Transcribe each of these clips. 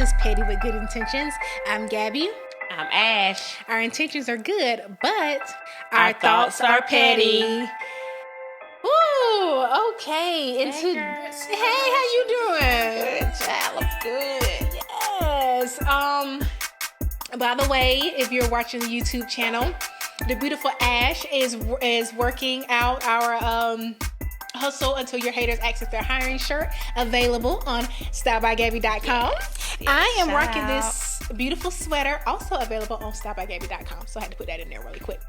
is Petty with Good Intentions. I'm Gabby. I'm Ash. Our intentions are good, but our thoughts are petty. Ooh, okay. Hey, how you doing? Good child, I'm good. Yes. By the way, if you're watching the YouTube channel, the beautiful Ash is working out our Hustle Until Your Haters Ask If They're Hiring shirt, available on stylebygabby.com. Yes, I am rocking this beautiful sweater, also available on stylebygabby.com. So I had to put that in there really quick.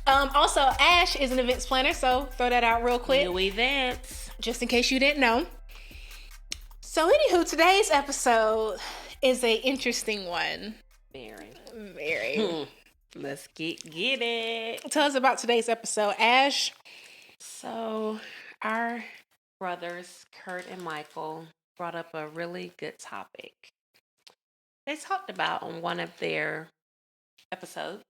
Also, Ash is an events planner, so throw that out real quick. New events. Just in case you didn't know. So anywho, today's episode is a interesting one. Very. Let's get it. Tell us about today's episode, Ash. So, our brothers, Kurt and Michael, brought up a really good topic. They talked about on one of their episodes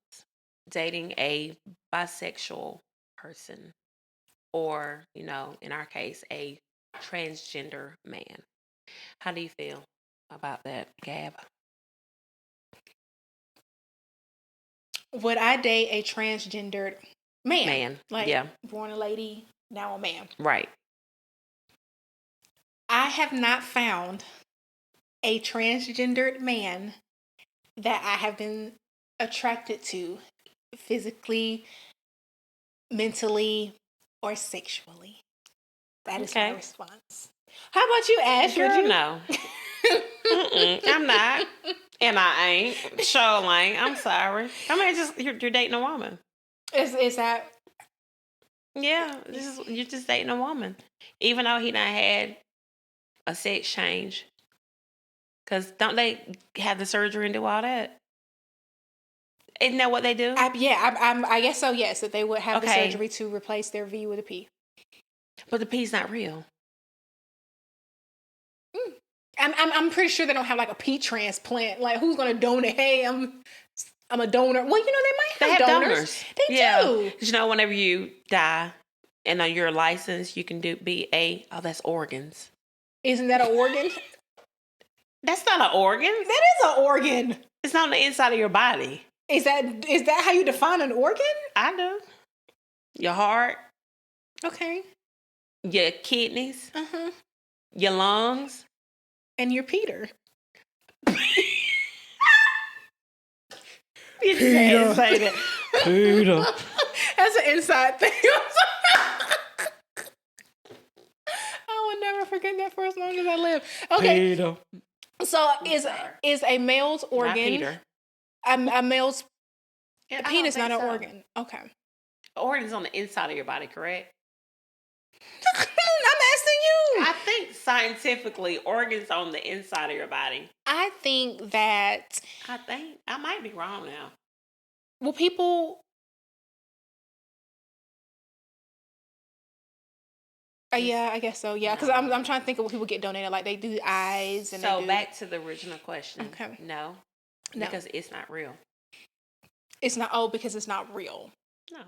dating a bisexual person, or, in our case, a transgender man. How do you feel about that, Gab? Would I date a transgendered man? Yeah. Born a lady, now a man. Right. I have not found a transgendered man that I have been attracted to physically, mentally, or sexually. That is my response. How about you, Ash? Girl, would you know? I'm not. And I ain't. Sure ain't. I'm sorry. I mean, you're dating a woman. Is that? Yeah, you're just dating a woman. Even though he done had a sex change. Because don't they have the surgery and do all that? Isn't that what they do? I guess so, yes. That they would have the surgery to replace their V with a P. But the P's not real. I'm pretty sure they don't have like a pea transplant. Like, who's going to donate? Hey, I'm a donor. Well, they might have donors. They do. You know, whenever you die and on your license, you can that's organs. Isn't that an organ? That's not an organ. That is an organ. It's not on the inside of your body. Is that how you define an organ? I do. Your heart. Okay. Your kidneys. Uh-huh. Your lungs. And your Peter. You just had to say that. Peter. That's an inside thing. I will never forget that for as long as I live. Okay. Peter. So is a male's organ? Not Peter. A male's penis, not an organ. Okay. Organ's on the inside of your body, correct? I'm asking you. I think scientifically, organs on the inside of your body. I think that. I might be wrong now. Well, people. Yeah, I guess so. Yeah, because I'm trying to think of what people get donated. Like they do eyes and. So back to the original question. Okay. No, because it's not real. It's not. Because it's not real. No.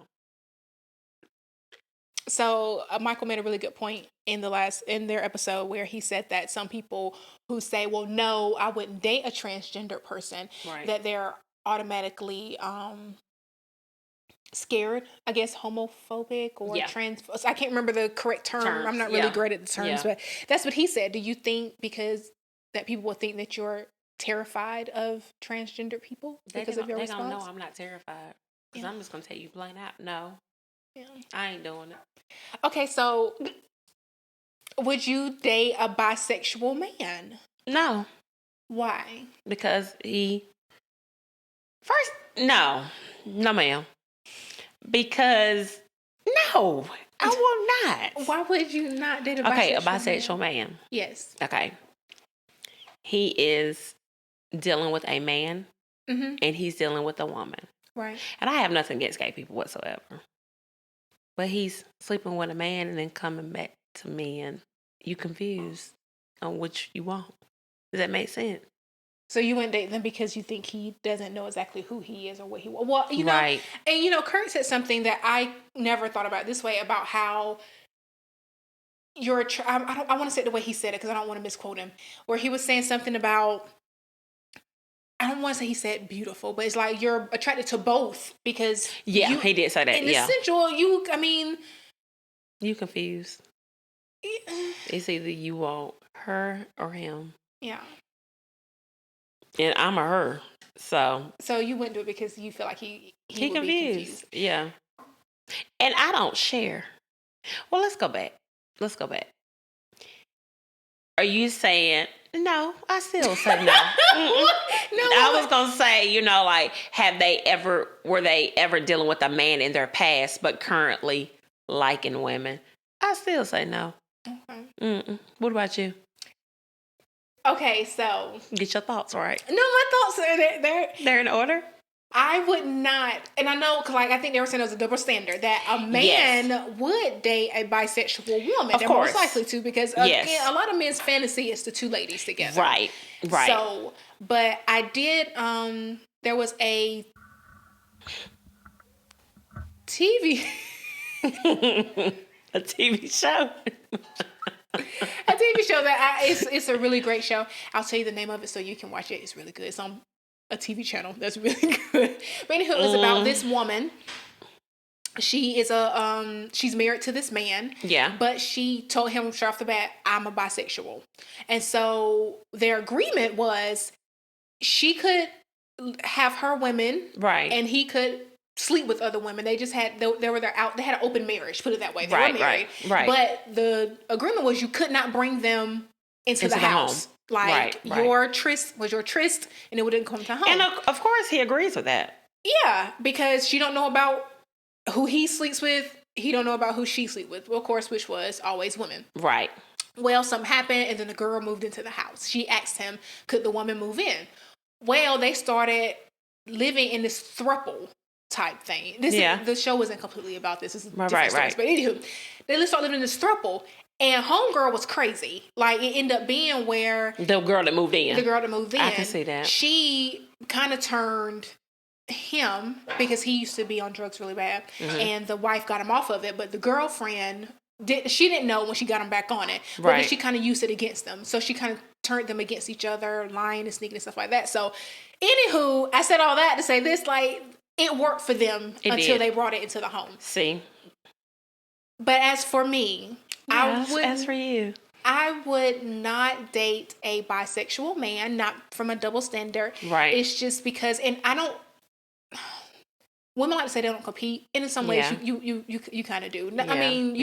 So Michael made a really good point in their episode where he said that some people who say, well, no, I wouldn't date a transgender person, right, that they're automatically scared, I guess, homophobic or trans. I can't remember the correct term. I'm not really great at the terms, but that's what he said. Do you think because that people will think that you're terrified of transgender people because of your response? They don't know I'm not terrified because I'm just going to tell you plain out. No. Yeah. I ain't doing it. Okay, so would you date a bisexual man? No. Why? Because no, ma'am. Because no, I will not. Why would you not date a bisexual man? Okay, a bisexual man. Yes. Okay. He is dealing with a man, and he's dealing with a woman. Right. And I have nothing against gay people whatsoever. But he's sleeping with a man and then coming back to me, and you confused on which you want. Does that make sense? So you wouldn't date them because you think he doesn't know exactly who he is or what he wants. Well, right. And Kurt said something that I never thought about this way, about how I want to say it the way he said it because I don't want to misquote him, where he was saying something about I don't want to say he said beautiful, but it's like you're attracted to both because he did say that. In the sensual, you confused. It's either you want her or him. Yeah. And I'm a her, so you wouldn't do it because you feel like he would confused. be confused. Yeah. And I don't share. Well, let's go back. Are you saying no? I still say no. No, I was gonna say, like, were they ever dealing with a man in their past, but currently liking women? I still say no. Okay. What about you? Okay, so get your thoughts right. No, my thoughts are they're in order. I would not, and I know, cause I think they were saying it was a double standard that a man would date a bisexual woman. They're most likely to, because again, a lot of men's fantasy is the two ladies together. Right. So, but I did. There was a TV, a TV show. A TV show that it's a really great show. I'll tell you the name of it so you can watch it. It's really good. It's on a TV channel that's really good. But anywho, it was about this woman. She is she's married to this man. Yeah. But she told him straight off the bat, I'm a bisexual. And so their agreement was she could have her women. Right. And he could sleep with other women. They just had, they had an open marriage, put it that way. They were married. Right. But the agreement was you could not bring them into the house. Home. Like, your tryst was your tryst, and it wouldn't come to home. And of course, he agrees with that. Yeah, because she don't know about who he sleeps with. He don't know about who she sleeps with. Well, of course, which was always women. Right. Well, something happened, and then the girl moved into the house. She asked him, could the woman move in? Well, they started living in this throuple type thing. The show wasn't completely about this. This is different stories. But anywho, they started living in this throuple. And homegirl was crazy. Like, it ended up being where... The girl that moved in. I can see that. She kind of turned him, because he used to be on drugs really bad. Mm-hmm. And the wife got him off of it. But the girlfriend, she didn't know when she got him back on it. But then she kind of used it against them. So she kind of turned them against each other, lying and sneaking and stuff like that. So, anywho, I said all that to say this, like, it worked for them until they brought it into the home. See? But as for me... as for you, I would not date a bisexual man, not from a double standard. Right. It's just because, and I don't. Women like to say they don't compete, and in some ways you kind of do. I mean,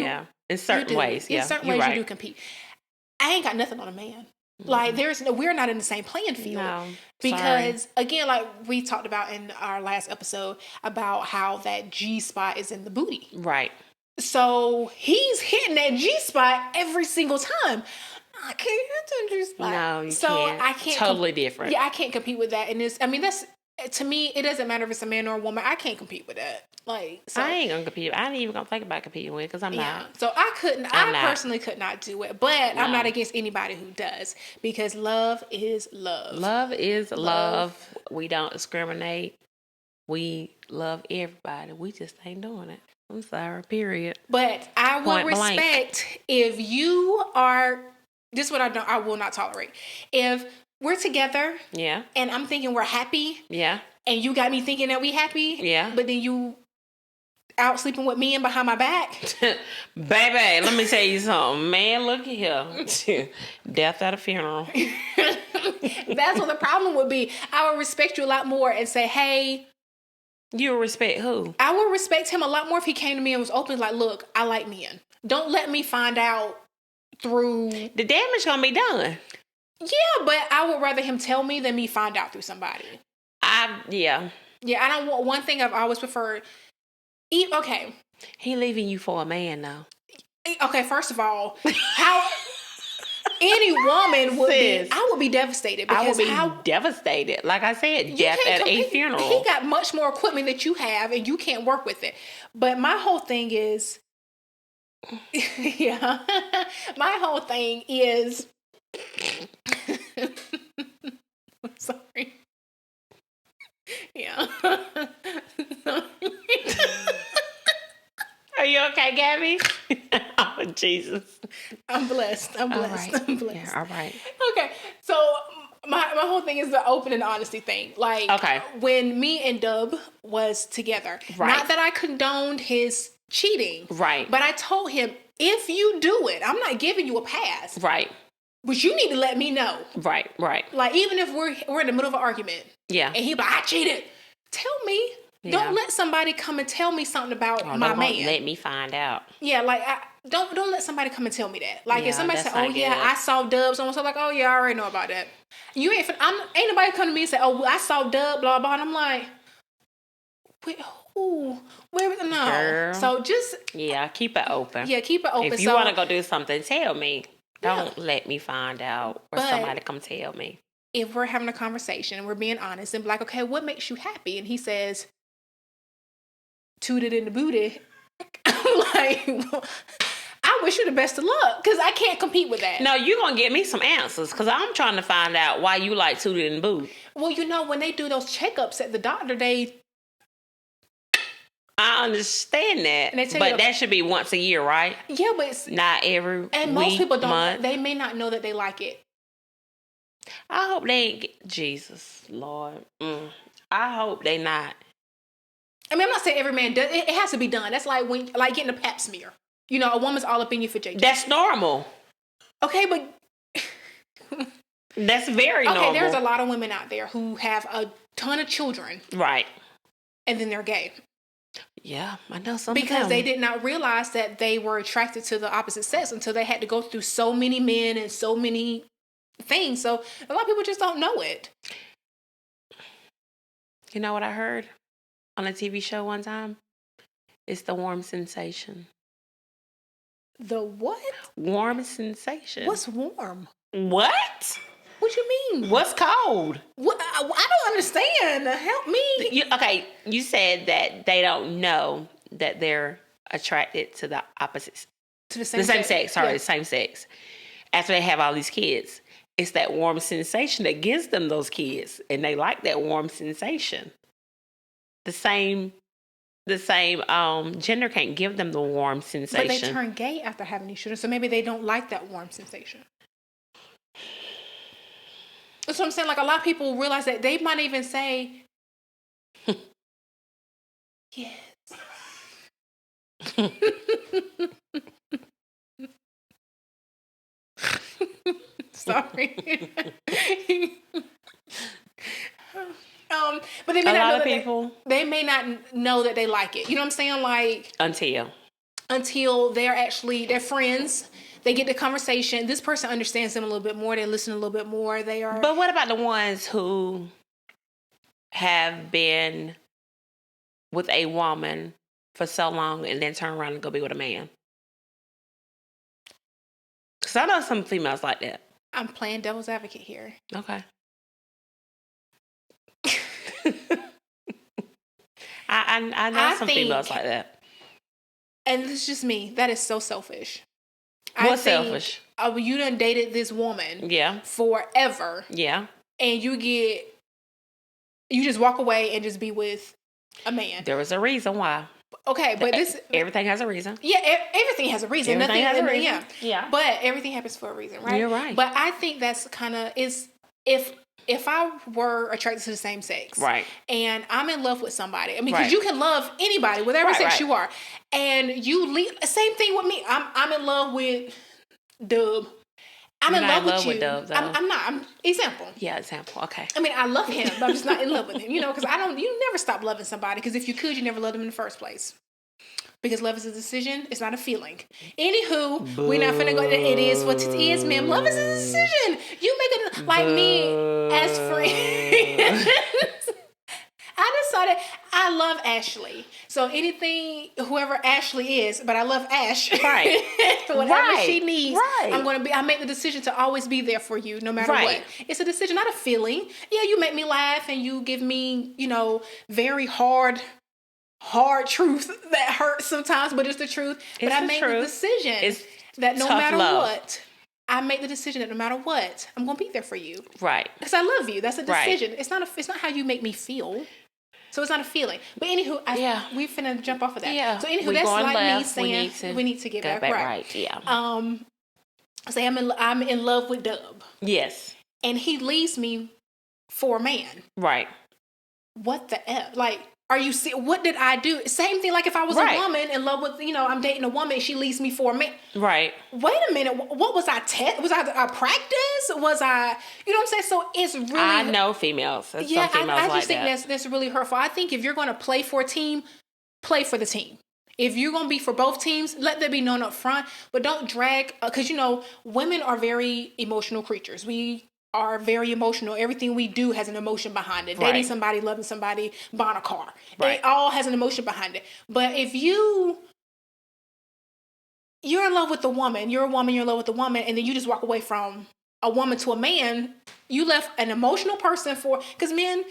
in certain ways, in certain ways you do compete. I ain't got nothing on a man. Mm-hmm. Like we're not in the same playing field. No, because again, like we talked about in our last episode about how that G spot is in the booty. Right. So he's hitting that G spot every single time. I can't hit the G spot. No, you can't. I can't. Totally different. Yeah, I can't compete with that. And that's, to me, it doesn't matter if it's a man or a woman. I can't compete with that. Like, so, I ain't gonna compete. I ain't even gonna think about competing with it because I'm not. So I couldn't. I personally could not do it. But I'm not against anybody who does, because love is love. Love is love. We don't discriminate. We love everybody. We just ain't doing it. I'm sorry, period. But I would respect if you are, this is what I will not tolerate. If we're together, and I'm thinking we're happy, and you got me thinking that we happy, but then you out sleeping with me and behind my back. Baby, let me tell you something. Man, look at here. Death at a funeral. That's what the problem would be. I would respect you a lot more and say, hey, you would respect who? I would respect him a lot more if he came to me and was open, like, look, I like men. Don't let me find out through... The damage gonna be done. Yeah, but I would rather him tell me than me find out through somebody. Yeah, I don't want... One thing I've always preferred... Okay. He leaving you for a man, though. Okay, first of all, how... Any woman would be, I would be devastated. Because I would be devastated. Like I said, death at a funeral. He got much more equipment that you have, and you can't work with it. But my whole thing is, my whole thing is, I'm sorry. Yeah. Are you okay, Gabby? Oh, Jesus. I'm blessed. I'm blessed. Right. I'm blessed. Yeah, all right. Okay. So my whole whole thing is the open and honesty thing. Like, Okay. when me and Dub was together, Right. not that I condoned his cheating. Right. But I told him, if you do it, I'm not giving you a pass. Right. But you need to let me know. Right. Right. Like, even if we're in the middle of an argument. Yeah. And he like, I cheated. Tell me. Yeah. Don't let somebody come and tell me something about my man. Let me find out. Yeah, like, don't let somebody come and tell me that. Like, if somebody say, oh, yeah, good. I saw Dub, someone's like, oh, yeah, I already know about that. You ain't nobody come to me and say, oh, I saw Dub, blah, blah, and I'm like, wait, who? Where? No. Girl. So just... Yeah, keep it open. Yeah, keep it open. If you want to go do something, tell me. Don't let me find out or somebody come tell me. If we're having a conversation and we're being honest and be like, okay, what makes you happy? And he says, tooted in the booty. I'm like, well, I wish you the best of luck because I can't compete with that. No, you're going to get me some answers because I'm trying to find out why you like tooted in the boot. Well, when they do those checkups at the doctor, I understand that, but that should be once a year, right? Yeah, but it's not every week, and most people don't. month. They may not know that they like it. I hope they ain't Jesus, Lord. I hope they not. I mean, I'm not saying every man does. It has to be done. That's like getting a pap smear. A woman's all up in you for JJ. That's normal. Okay, but that's very normal. Okay, there's a lot of women out there who have a ton of children, right? And then they're gay. Yeah, I know some because they did not realize that they were attracted to the opposite sex until they had to go through so many men and so many things. So a lot of people just don't know it. You know what I heard on a TV show one time? It's the warm sensation. The what? Warm sensation. What's warm? What? What you mean? What's cold? What? I don't understand. Help me. You said that they don't know that they're attracted to the opposites. To the same sex. Sorry, the same sex. After they have all these kids. It's that warm sensation that gives them those kids. And they like that warm sensation. The same gender can't give them the warm sensation. But they turn gay after having these children. So maybe they don't like that warm sensation. That's what I'm saying. Like, a lot of people realize that they might even say, yes. Sorry. But they may not know that they may not know that they like it. You know what I'm saying? Like, until they're friends. They get the conversation. This person understands them a little bit more. They listen a little bit more. But what about the ones who have been with a woman for so long and then turn around and go be with a man? Because I know some females like that. I'm playing devil's advocate here. Okay. I know some females like that. And this is just me. That is so selfish. What's selfish? You done dated this woman forever. Yeah. And you just walk away and just be with a man. There was a reason why. Okay, but everything has a reason. Yeah, everything has a reason. Everything has a reason. Yeah. But everything happens for a reason, right? You're right. But I think that's kind of if I were attracted to the same sex, right, and I'm in love with somebody, I mean, because you can love anybody, whatever sex you are, and you leave. Same thing with me. I'm in love with Dub. I'm in love with you. Dub, I'm not. I'm example. Yeah, example. Okay. I mean, I love him, but I'm just not in love with him. Because you never stop loving somebody. Because if you could, you never loved them in the first place. Because love is a decision. It's not a feeling. Anywho, we're not finna go. It is what it is, ma'am. Love is a decision. You make it like me as friends. I decided I love Ashley. So whoever Ashley is, but I love Ash. Right. Whatever she needs, I make the decision to always be there for you, no matter what. It's a decision, not a feeling. Yeah, you make me laugh and you give me, very hard truth that hurts sometimes, but it's the truth. But I make the decision that no matter what, I make the decision that no matter what, I'm going to be there for you. Right. Because I love you. That's a decision. It's not how you make me feel. So it's not a feeling. But anywho, we finna jump off of that. Yeah. So anywho, that's like me saying we need to get back right. Yeah. Say I'm in love with Dub. Yes. And he leaves me for a man. Right. What the F? Like, are you what did I do? Same thing like if I was a woman in love with, I'm dating a woman, she leaves me for a man. Right. Wait a minute. What was I was I a practice? Was I, you know what I'm saying? So it's really, I know females. Yeah, some females I just like think that's really hurtful. I think if you're going to play for a team, play for the team. If you're going to be for both teams, let that be known up front, but don't drag, because women are very emotional creatures. We are very emotional. Everything we do has an emotion behind it. Right. Dating somebody, loving somebody, buying a car. Right. It all has an emotion behind it. But if you're in love with the woman, you're in love with the woman, and then you just walk away from a woman to a man, you left an emotional person because men,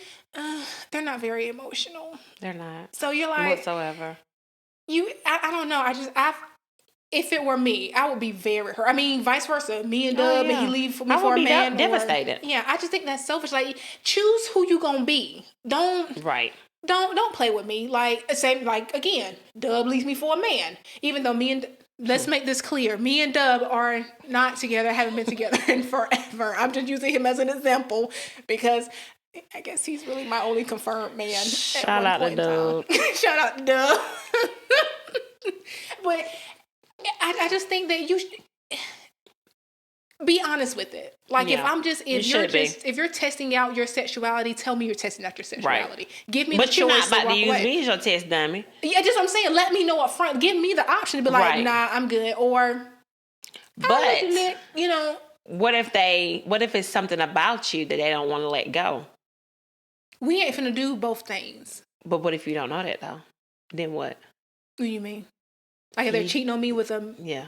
they're not very emotional. They're not. So you're like, whatsoever. I don't know. If it were me, I would be very hurt. I mean, vice versa. Me and Dub, and he leave me for a man. Devastated. Yeah, I just think that's selfish. Like, choose who you gonna be. Don't play with me. Like, same. Like, again, Dub leaves me for a man. Even though let's make this clear. Me and Dub are not together. Haven't been together in forever. I'm just using him as an example because I guess he's really my only confirmed man. Shout out to Dub. Shout out to Dub. But I just think that you should be honest with it. Like, if you're testing out your sexuality, tell me you're testing out your sexuality. Right. Give me the choice. But you're not about to use me as your test dummy. Yeah, just what I'm saying. Let me know up front. Give me the option to be like, nah, I'm good. Or, but what if it's something about you that they don't want to let go? We ain't finna do both things. But what if you don't know that though? Then what? What do you mean? Like if they're cheating on me with a... Yeah.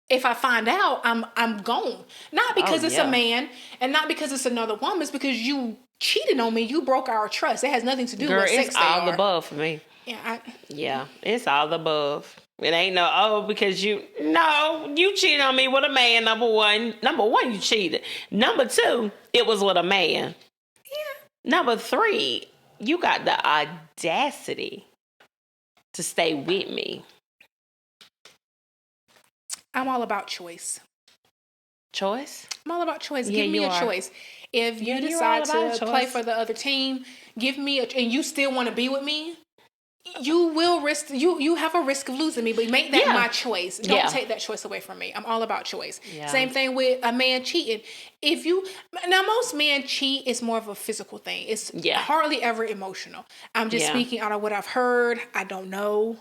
If I find out, I'm gone. Not because it's a man and not because it's another woman. It's because you cheated on me. You broke our trust. It has nothing to do with sex. It's all the above for me. Yeah. It's all the above. It ain't because you cheated on me with a man. Number one, you cheated. Number two, it was with a man. Yeah. Number three, you got the audacity to stay with me. I'm all about choice. Choice? I'm all about choice. Give me a choice. If you decide to play for the other team, and you still want to be with me, you will risk, you have a risk of losing me, but make that my choice. Don't take that choice away from me. I'm all about choice. Yeah. Same thing with a man cheating. Now most men cheat is more of a physical thing. It's hardly ever emotional. I'm just speaking out of what I've heard. I don't know.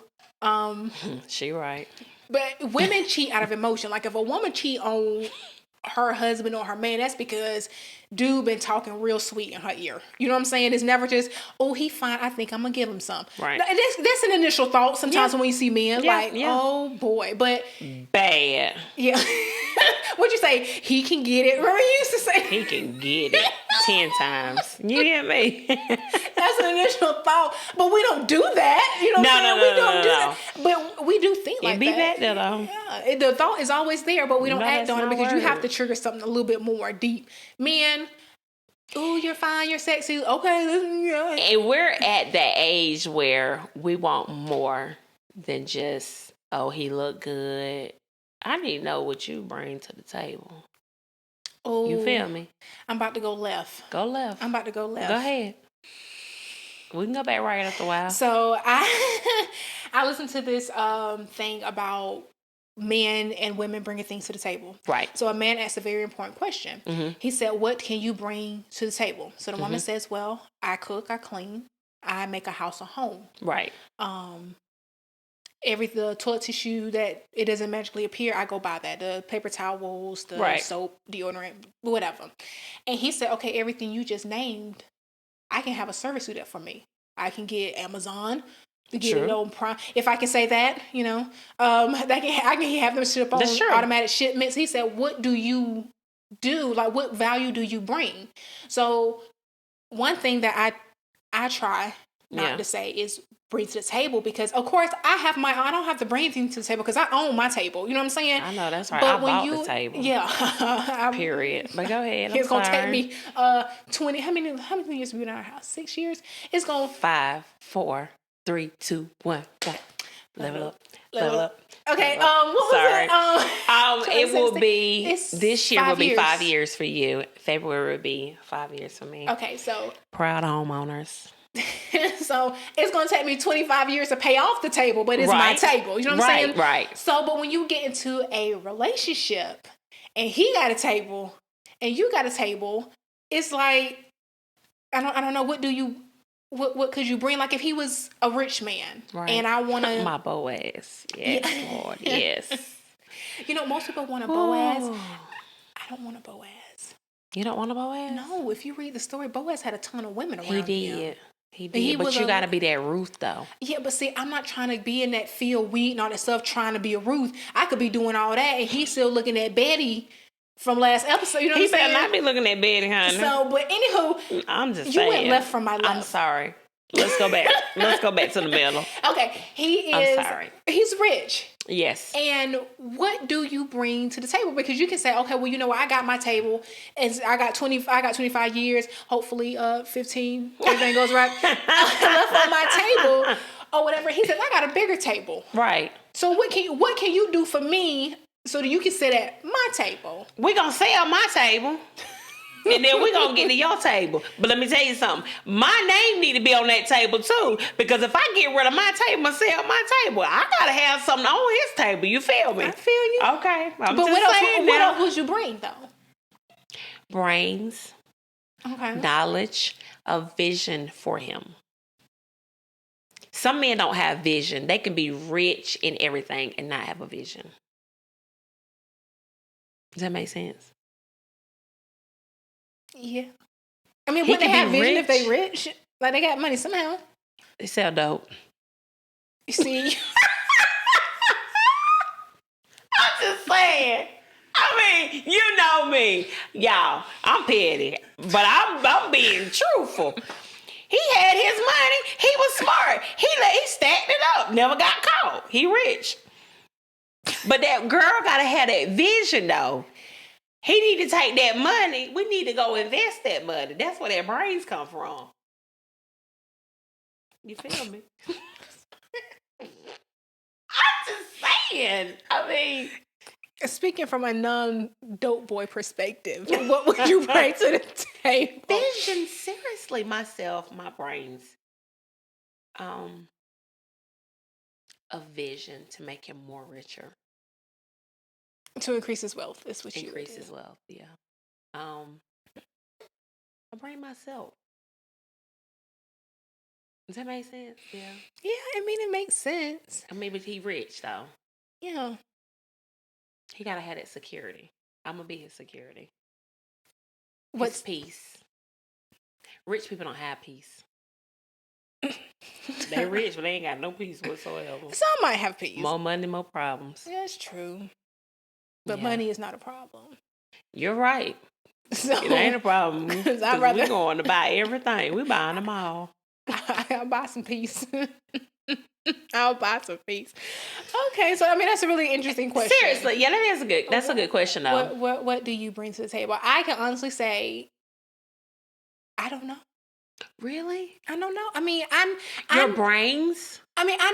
She right. But women cheat out of emotion. Like if a woman cheat on her husband or her man, that's because dude been talking real sweet in her ear. You know what I'm saying? It's never just, oh, he fine, I think I'm gonna give him some. Right. That's an initial thought sometimes when you see men. Oh boy. But bad. Yeah. What'd you say? He can get it. Remember you used to say he can get it 10 times. You hear me? That's an initial thought. But we don't do that. You know what I'm saying? We don't do that. But we do think like that. It be that though. Yeah. The thought is always there, but we don't act on it because you have to trigger something a little bit more deep. Men, ooh, you're fine, you're sexy. Okay, listen, And we're at that age where we want more than just, oh, he look good. I need to know what you bring to the table. Oh, you feel me? I'm about to go left. Go left. I'm about to go left. Go ahead. We can go back right after a while. So I listened to this thing about men and women bringing things to the table. Right. So a man asked a very important question. Mm-hmm. He said, what can you bring to the table? So the woman says, well, I cook, I clean, I make a house a home. Right. The toilet tissue that it doesn't magically appear, I go buy that. The paper towels, the soap, deodorant, whatever. And he said, okay, everything you just named, I can have a service do that for me. I can get Amazon to get it on Prime. If I can say that, I can have them ship on automatic shipments. He said, what do you do? Like, what value do you bring? So one thing that I try not to say is bring to the table, because of course I don't have to bring anything to the table because I own my table. You know what I'm saying? I know, that's right. But I bought the table. Yeah. Period. But go ahead. It's going to take me 20, how many years have we been in our house? 6 years? It's going 5, 4, 3, 2, 1, go. Level up. Level Level up. up. Okay. Level up. What Sorry. was it? It will be It's this year. 5 Will be years. 5 years for you. February will be 5 years for me. Okay, so Proud homeowners. so it's gonna take me 25 years to pay off the table, but it's my table. You know what I'm saying? Right. So, but when you get into a relationship and he got a table and you got a table, it's like I don't know what could you bring? Like if he was a rich man and I want to my Boaz. Yes, Lord. Yes. You know, most people want a Boaz. I don't want a Boaz. You don't want a Boaz? No. If you read the story, Boaz had a ton of women around him. He did. But you got to be that Ruth, though. Yeah, but see, I'm not trying to be in that field weed and all that stuff trying to be a Ruth. I could be doing all that, and he's still looking at Betty from last episode. You know what I'm saying? He better not be looking at Betty, honey. So, but anywho, I'm just saying. You went left from my left. I'm sorry. Let's go back. Let's go back to the middle. Okay, I'm sorry. He's rich. Yes. And what do you bring to the table? Because you can say, okay, well, you know what? I got my table, and I got 25 years. Hopefully, 15. Everything goes right. Left on my table, or whatever. He said, I got a bigger table. Right. So what can you do for me so that you can sit at my table? We're gonna sell my table. And then we're going to get to your table. But let me tell you something. My name need to be on that table, too. Because if I get rid of my table and sell my table, I got to have something on his table. You feel me? I feel you. Okay. But what else would you bring, though? Brains. Okay. Knowledge. A vision for him. Some men don't have vision. They can be rich in everything and not have a vision. Does that make sense? Yeah. I mean, would they have vision if they rich? Like, they got money somehow. They sell dope. You see? I'm just saying. I mean, you know me. Y'all, I'm petty. But I'm being truthful. He had his money. He was smart. He stacked it up. Never got caught. He rich. But that girl got to have that vision, though. He need to take that money. We need to go invest that money. That's where their brains come from. You feel me? I'm just saying. I mean, speaking from a non-dope boy perspective, what would you bring to the table? Vision, seriously, myself, my brains. A vision to make him more richer. To increase his wealth is what you increase his wealth, yeah. I bring myself. Does that make sense? Yeah. Yeah, I mean it makes sense. I mean, but he rich though. Yeah. He gotta have that security. I'm gonna be his security. What's peace? Rich people don't have peace. They rich, but they ain't got no peace whatsoever. Some might have peace. More money, more problems. Yeah, that's true. But money is not a problem. You're right. So, it ain't a problem. Because we're going to buy everything. We're buying them all. I'll buy some peace. I'll buy some peace. Okay, so I mean that's a really interesting question. Seriously, yeah, that's a good question though. What do you bring to the table? I can honestly say I don't know. Really? I don't know. I mean, your brains. I mean, I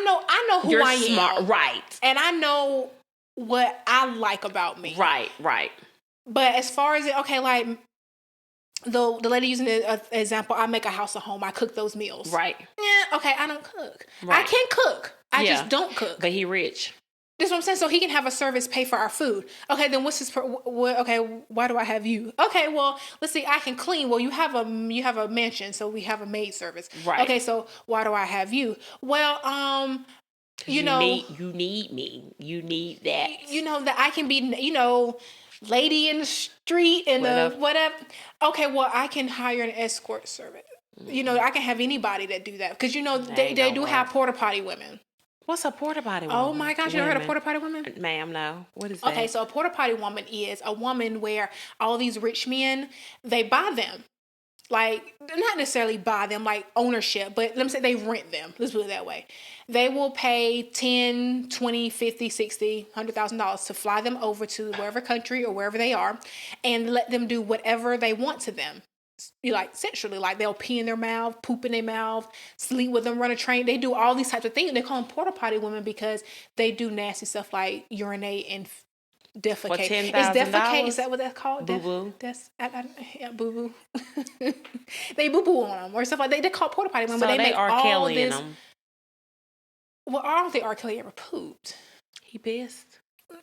know who You're I am. Smart, right? And I know what I like about me. Right. But as far as like the lady using the example, I make a house at home. I cook those meals. Right. Yeah. Okay. I don't cook. Right. I can cook. I just don't cook. But he rich. That's what I'm saying. So he can have a service pay for our food. Okay. Then what's his? Okay. Why do I have you? Okay. Well, let's see. I can clean. Well, you have a mansion, so we have a maid service. Right. Okay. So why do I have you? Well, you need me. You need that. You know that I can be. Lady in the street and whatever. Okay, well, I can hire an escort service. Mm-hmm. I can have anybody that do that because they do have porta potty women. What's a porta potty woman? Oh my gosh, you never heard of porta potty women? Ma'am, no. What is that? Okay, so a porta potty woman is a woman where all these rich men, they buy them. Like, not necessarily buy them, like ownership, but let me say they rent them. Let's put it that way. They will pay $10, $20, $50, $60, $100,000 to fly them over to wherever country or wherever they are and let them do whatever they want to them. like sexually, like they'll pee in their mouth, poop in their mouth, sleep with them, run a train. They do all these types of things. They call them porta potty women because they do nasty stuff like urinate and defecate. For $10,000? Is defecate? Is that what that's called? Boo boo. Yeah, boo boo. They boo boo on them or stuff like that. They call porta potty women, So but they make are all Kelly in this. them. Well, I don't think R. Kelly ever pooped. He pissed.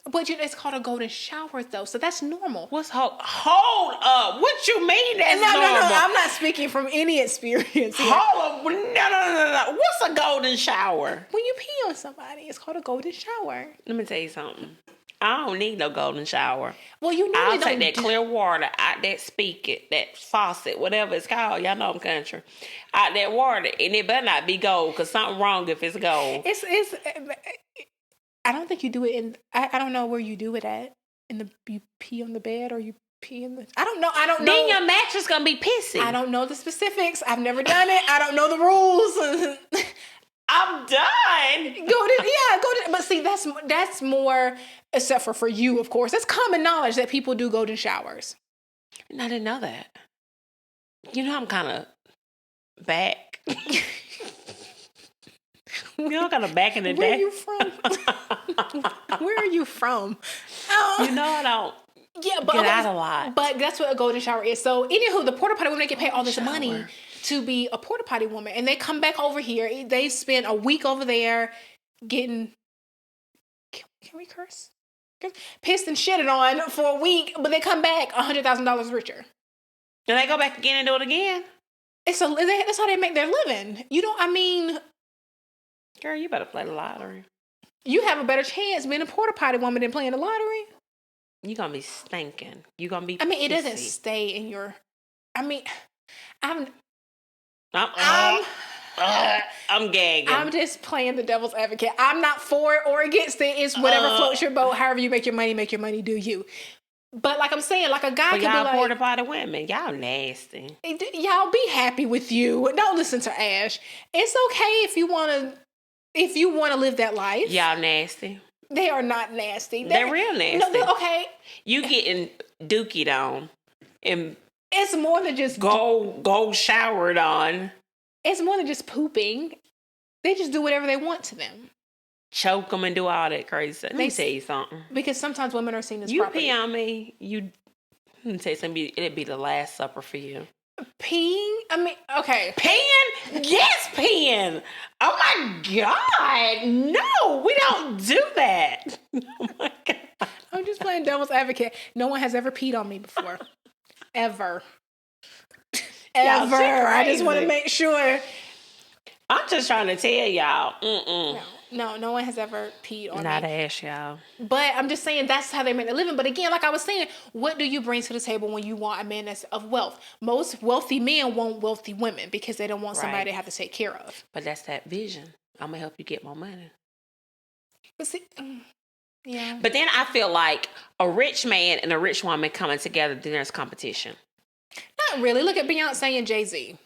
But it's called a golden shower, though, so that's normal. Hold up? What you mean that's normal? No. I'm not speaking from any experience. Hold up. No. What's a golden shower? When you pee on somebody, it's called a golden shower. Let me tell you something. I don't need no golden shower. Well, you know I'll take that clear water out that spigot, that faucet, whatever it's called. Y'all know I'm country. Out that water, and it better not be gold, because something wrong if it's gold. It's. I don't think you do it in. I don't know where you do it at. You pee on the bed or you pee in the. I don't know. Then your mattress gonna be pissy. I don't know the specifics. I've never done it. I don't know the rules. I'm done. Go to. But see, that's more, except for you, of course. That's common knowledge that people do golden showers. I didn't know that. You know, I'm kind of back. You know, kind of back in the day. Where are you from? Where are you from? You know, I don't. Yeah, but get out a lot. But that's what a golden shower is. So, anywho, the porta potty women, they get paid all this money to be a porta potty woman, and they come back over here. They spend a week over there getting. Can we curse? Pissed and shitted on for a week, but they come back $100,000 richer. Do they go back again and do it again? That's how they make their living. Girl, you better play the lottery. You have a better chance being a porta potty woman than playing the lottery. You're going to be stinking. You're going to be it doesn't pissy. stay in your... I'm gagging. I'm just playing the devil's advocate. I'm not for it or against it. It's whatever floats your boat. However you make your money, do you. But like I'm saying, like a guy could be like... Y'all porta potty women. Y'all nasty. Y'all be happy with you. Don't listen to Ash. It's okay if you want to live that life. Y'all nasty. They are not nasty. They're real nasty. No, okay. You getting dookied on. And it's more than just... Go showered on. It's more than just pooping. They just do whatever they want to them. Choke them and do all that crazy stuff. Let me tell you something. Because sometimes women are seen as you property. pee on me, let me tell you something, it'd be the last supper for you. Peeing? Okay. Peeing? Yes, peeing. Oh my God. No, we don't do that. Oh my God. I'm just playing devil's advocate. No one has ever peed on me before. Ever. Ever. I just want to make sure. I'm just trying to tell y'all. No one has ever peed on me. Not Ash, y'all. But I'm just saying that's how they make a living. But again, like I was saying, what do you bring to the table when you want a man that's of wealth? Most wealthy men want wealthy women because they don't want somebody they have to take care of. But that's that vision. I'm going to help you get more money. But see, yeah. But then I feel like a rich man and a rich woman coming together, then there's competition. Not really. Look at Beyonce and Jay-Z.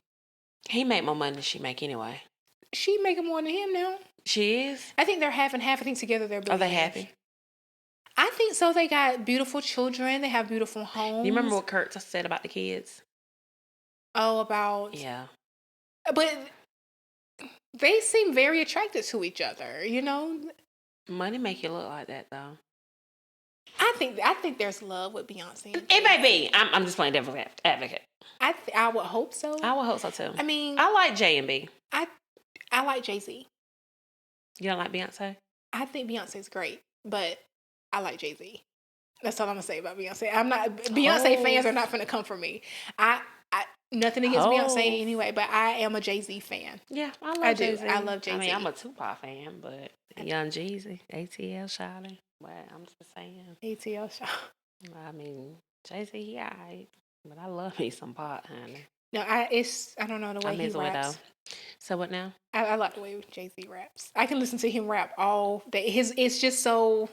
He make more money than she make anyway. She making more than him now. She is? I think they're half and half. I think together they're Are they happy? I think so. They got beautiful children. They have beautiful homes. You remember what Kurt said about the kids? Oh, about... Yeah. But they seem very attracted to each other, you know? Money make you look like that, though. I think there's love with Beyonce. It may be. I'm just playing devil's advocate. I would hope so. I would hope so, too. I mean... I like J and B. I like Jay-Z. You don't like Beyonce? I think Beyonce's great, but I like Jay-Z. That's all I'm gonna say about Beyonce. Beyonce fans are not gonna come for me. I nothing against Beyonce anyway, but I am a Jay-Z fan. Yeah, I Jay-Z. I love Jay-Z. I mean, I'm a Tupac fan, but Young Jeezy, ATL Shawty. But I'm just saying. ATL Shawty. I mean, Jay-Z, he alright, but I love me some pot, honey. No, I don't know the way he raps. So what now? I like the way Jay-Z raps. I can listen to him rap all day. It's just so...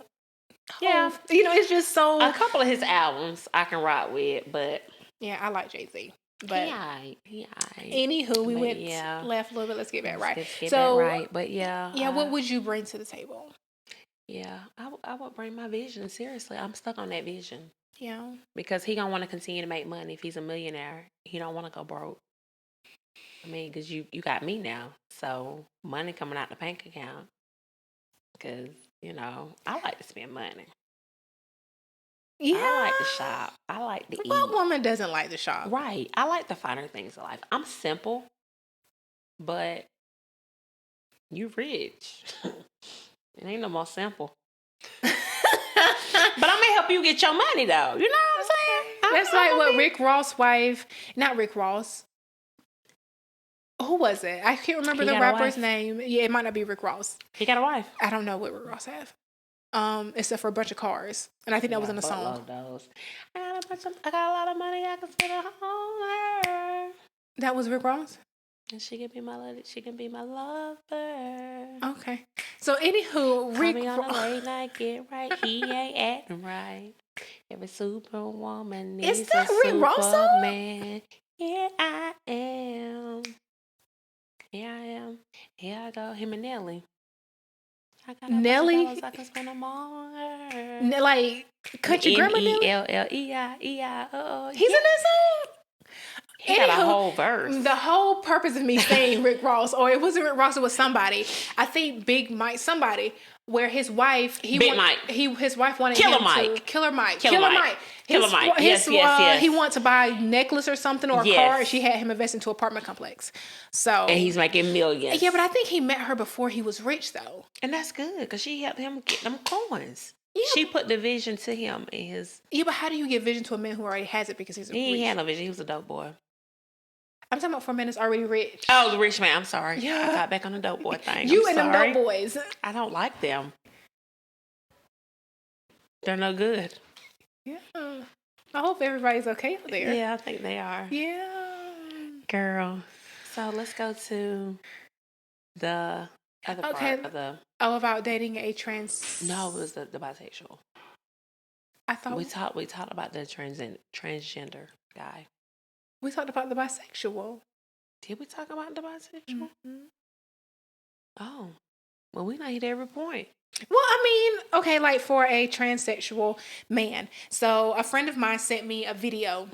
Yeah. It's just so... A couple of his albums I can rock with, but... Yeah, I like Jay-Z. But he aight. Anywho, we went left a little bit. Let's get back right. Let's get back right, but yeah. Yeah, what would you bring to the table? Yeah, I would bring my vision. Seriously, I'm stuck on that vision. Yeah. Because he gonna want to continue to make money if he's a millionaire. He don't want to go broke. I mean, because you got me now. So money coming out the bank account. Because, I like to spend money. Yeah. I like to shop. I like to eat. What woman doesn't like to shop? Right. I like the finer things in life. I'm simple, but you rich. It ain't no more simple. But I'm going to help you get your money, though. You know what I'm saying? That's like what Rick Ross' wife, not Rick Ross. Who was it? I can't remember the rapper's name. Yeah, it might not be Rick Ross. He got a wife. I don't know what Rick Ross have. Except for a bunch of cars. And I think that was in the song. I got a lot of money I can spend on her. That was Rick Ross? And she can be my lover. Okay. So anywho, Rick Call me on a late night, get right. He ain't acting right. Every superwoman needs a superman. Here I am. Here I am. Here I go. Him and Nelly. I got Nelly? I can spend them on her. Like country grandma Nelly? Nelly. He's in that song? He got a whole verse. The whole purpose of me saying Rick Ross, or it wasn't Rick Ross, it was somebody. I think Big Mike, somebody, where his wife, his wife wanted Killer him Mike. to Killer Mike. Yes. He wanted to buy a necklace or something or a car, and she had him invest into an apartment complex. So and he's making millions. Yeah, but I think he met her before he was rich, though. And that's good because she helped him get them coins. Yeah. She put the vision to him in his. Yeah, but how do you give vision to a man who already has it because he's a He ain't had no vision. He was a dope boy. I'm talking about for a man that's already rich. Oh, the rich man. I'm sorry. Yeah. I got back on the dope boy thing. Them dope boys. I don't like them. They're no good. Yeah. I hope everybody's okay out there. Yeah, I think they are. Yeah. Girl. So let's go to the other part of the... Oh, about dating a trans... No, it was the bisexual. I thought... We talked about the transgender guy. We talked about the bisexual. Did we talk about the bisexual? Mm-hmm. Oh. Well, we not hit every point. Well, I mean, okay, like for a transsexual man. So a friend of mine sent me a video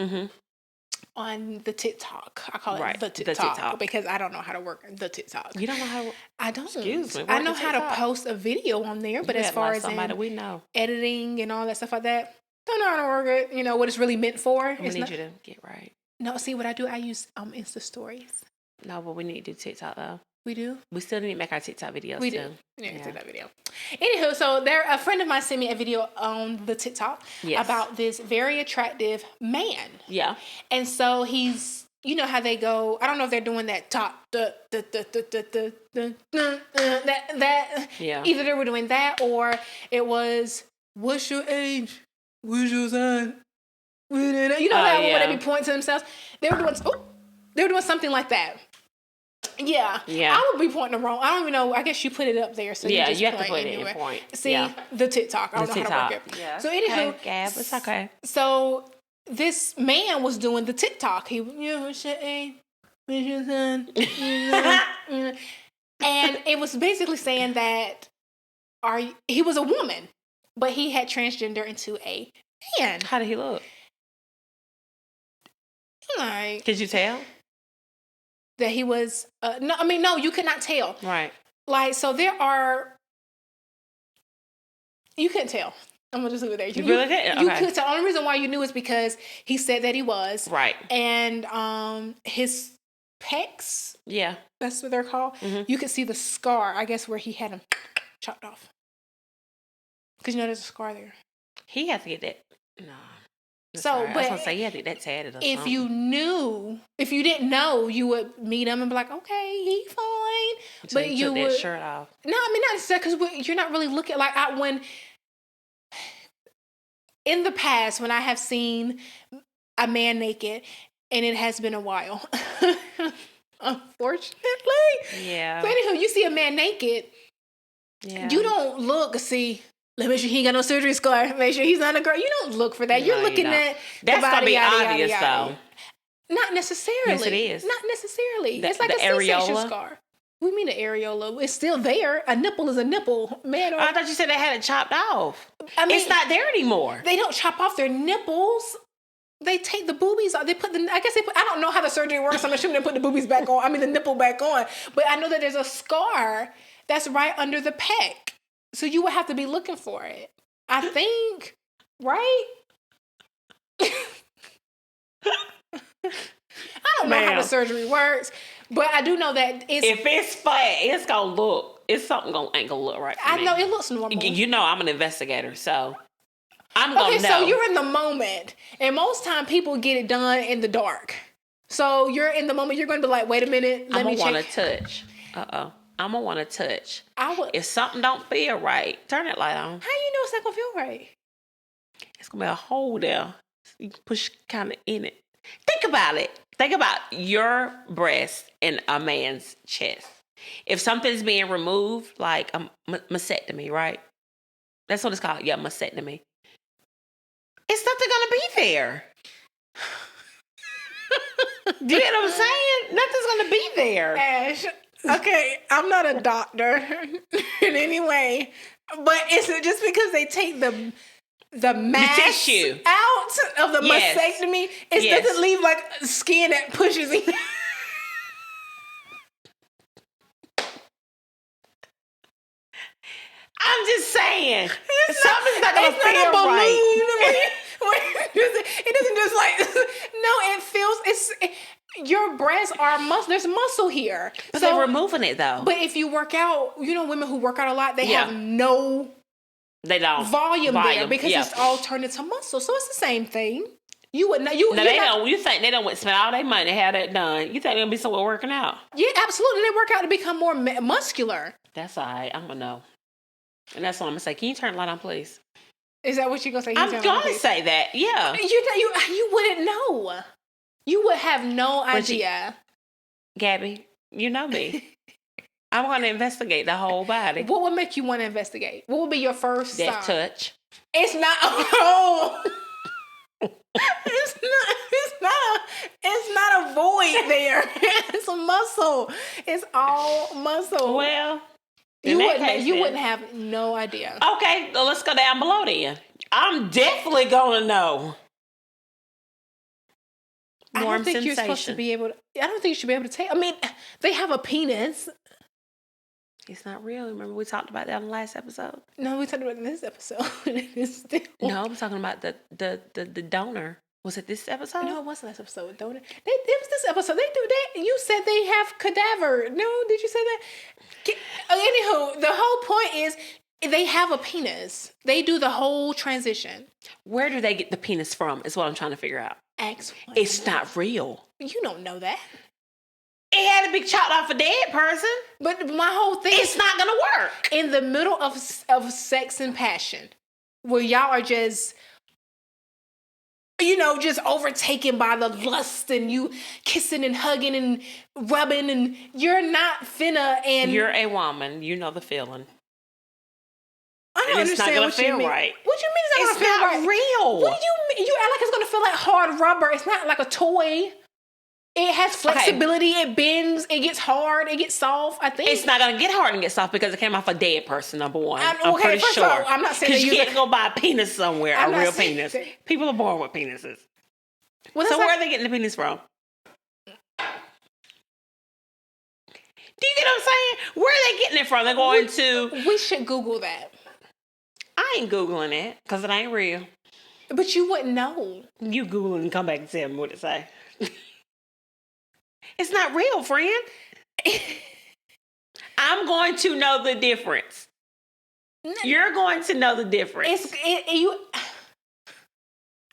on the TikTok. I call it the TikTok because I don't know how to work the TikTok. You don't know how to... I don't. Excuse me. I know how to post a video on there, but as far as somebody we know, editing and all that stuff like that, don't know how to work it. You know what it's really meant for. We need you to get right. No, see what I do? I use Insta stories. No, but we need to do TikTok though. We do? We still need to make our TikTok videos we too. We need to do that video. Anywho, so a friend of mine sent me a video on the TikTok about this very attractive man. Yeah. And so he's, you know how they go, I don't know if they're doing that top, that. Yeah. Either they were doing that or it was, what's your age? What's your sign? You know that one where they be pointing to themselves? They were doing something like that. Yeah. I would be pointing the wrong. I don't even know. I guess you put it up there. So you have to put it in point. See, the TikTok. I don't know how to work it. Yeah. So anywho. Gab, it's okay. So this man was doing the TikTok. He, what's your age? What's your son? And it was basically saying that he was a woman, but he had transgender into a man. How did he look? Like, could you tell that he was? No, you could not tell. Right. Like, so you couldn't tell. I'm gonna just leave it there. You really didn't? You could tell. The only reason why you knew is because he said that he was. Right. And his pecs. Yeah. That's what they're called. Mm-hmm. You could see the scar, I guess, where he had him chopped off. Because there's a scar there. He had to get that. No. So, I was gonna say, yeah, that tatted or if something. If you didn't know, you would meet him and be like, okay, he's fine. So but you took that shirt off. No, I mean, not necessarily, because you're not really looking, like, in the past, when I have seen a man naked, and it has been a while, unfortunately. Yeah. So anywho, you see a man naked, you don't look, let me make sure he ain't got no surgery scar. Make sure he's not a girl. You don't look for that. You're looking at that's the body, gonna be obvious, though. Not necessarily. Yes, it is. Not necessarily. It's like the a areola. C-section scar. We mean an areola. It's still there. A nipple is a nipple. Man, I thought you said they had it chopped off. I mean, it's not there anymore. They don't chop off their nipples. They take the boobies off. They put I don't know how the surgery works. I'm assuming they put the boobies back on. I mean, the nipple back on. But I know that there's a scar that's right under the pec. So you would have to be looking for it. I think, right? I don't know how the surgery works, but I do know that if it's flat, it's gonna look. It's something ain't gonna look right. I know it looks normal. You know, I'm an investigator, so I'm gonna know. Okay, so you're in the moment, and most time people get it done in the dark. So you're in the moment. You're gonna be like, wait a minute, let me check. I'm gonna want to touch. I'm gonna want to touch. If something don't feel right, turn that light on. How you know it's not gonna feel right? It's gonna be a hole there. You can push kind of in it. Think about it. Think about your breast in a man's chest. If something's being removed, like a mastectomy, right? That's what it's called. Yeah, mastectomy. It's nothing gonna be there. Do you know what I'm saying? Nothing's gonna be there. Ash, okay, I'm not a doctor in any way, but is it just because they take the mass tissue out of the mastectomy? It doesn't leave like skin that pushes in. I'm just saying. Something's not going to feel right. It doesn't just like... No, it feels... your breasts are muscle. There's muscle here. But they're removing it, though. But if you work out... You know, women who work out a lot, they have no... They don't. Volume there because it's all turned into muscle. So it's the same thing. You would not... You think they don't spend all their money to have that done. You think they're going to be somewhere working out? Yeah, absolutely. They work out to become more muscular. That's all right. I'm going to know. And that's what I'm going to say. Can you turn the light on, please? Is that what you're going to say? I'm going to say that, yeah. You wouldn't know. You would have no idea. Gabby, you know me. I'm going to investigate the whole body. What would make you want to investigate? What would be your first sign? Touch. It's not... Oh. It's not a void there. It's a muscle. It's all muscle. Well... You wouldn't have no idea. Okay, well, let's go down below then. I'm definitely going to know. I don't think you're supposed to be able to... I don't think you should be able to take... I mean, they have a penis. It's not real. Remember we talked about that in the last episode? No, we talked about it in this episode. No, I'm talking about the donor. Was it this episode? No, it wasn't this episode. Donor. It was this episode. They do that. You said they have cadaver. No, did you say that? Anywho, the whole point is they have a penis. They do the whole transition. Where do they get the penis from? Is what I'm trying to figure out. It's not real. You don't know that. It had to be chopped off a dead person. But my whole thing... It's not going to work. In the middle of sex and passion, where y'all are just... just overtaken by the lust and you kissing and hugging and rubbing and you're not finna and... You're a woman. You know the feeling. I don't understand what you mean. Right. What you mean it's not gonna feel right? It's not real. What do you mean? You act like it's gonna feel like hard rubber. It's not like a toy. It has flexibility. Okay. It bends. It gets hard. It gets soft. I think it's not gonna get hard and get soft because it came off a dead person. Number one, I'm pretty sure. All, I'm not saying that you can't go buy a penis somewhere. A real penis. People are born with penises. Well, so where are they getting the penis from? Do you get what I'm saying? Where are they getting it from? They're going to... We should Google that. I ain't Googling it because it ain't real. But you wouldn't know. You Google it and come back and tell me what it say. It's not real, friend. I'm going to know the difference. You're going to know the difference.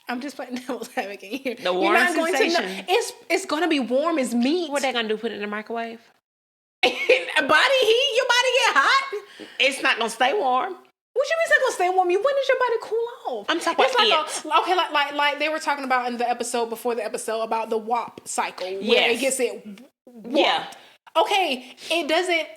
I'm just playing devil's advocate here. The warm sensation. Going to know. It's going to be warm as meat. What they going to do? Put it in the microwave? Body heat? Your body get hot? It's not going to stay warm. What you mean it's not gonna stay warm? When does your body cool off? I'm talking about like they were talking about in the episode before the episode about the WAP cycle. Where it gets it warped. Yeah. Okay, it doesn't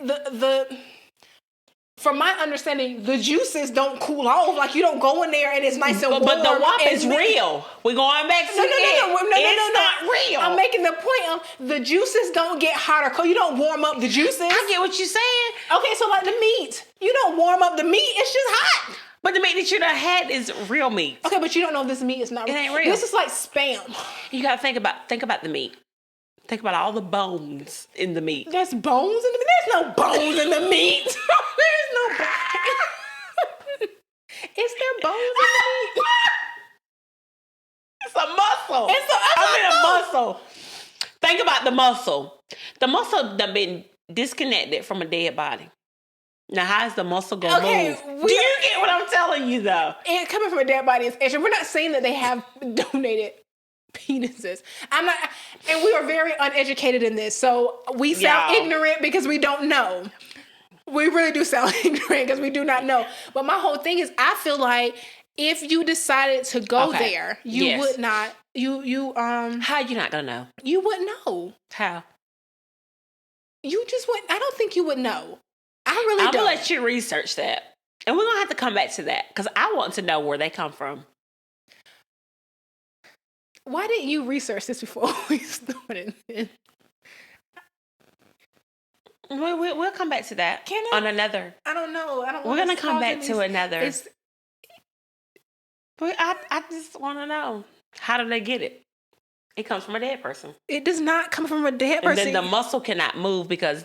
from my understanding, the juices don't cool off. Like, you don't go in there and it's nice and warm. But the WAP is real. We're going back to it's not real. I'm making the point of the juices don't get hot or cold. You don't warm up the juices. I get what you're saying. Okay, so like the meat, you don't warm up the meat. It's just hot. But the meat that you done had is real meat. Okay, but you don't know this meat is not real. It ain't real. This is like Spam. You gotta think about the meat. Think about all the bones in the meat. There's bones in the meat? There's no bones in the meat. There's no bones. Is there bones in the meat? It's a muscle. A muscle. Think about the muscle. The muscle done been disconnected from a dead body. Now, how's the muscle gonna move? Do you get what I'm telling you, though? And coming from a dead body is extra. We're not saying that they have donated penises. I'm not, and we are very uneducated in this, so we sound ignorant because we don't know. We really do sound ignorant because we do not know. But my whole thing is, I feel like if you decided to go there, you would not. How you not gonna know? You wouldn't know. How? You just wouldn't. I don't think you would know. I really don't. I'm gonna let you research that, and we're gonna have to come back to that because I want to know where they come from. Why didn't you research this before we started? We'll come back to that. Can I? On another. I don't know. We're gonna come back to another. But I just want to know, how do they get it? It comes from a dead person. It does not come from a dead person. And then the muscle cannot move because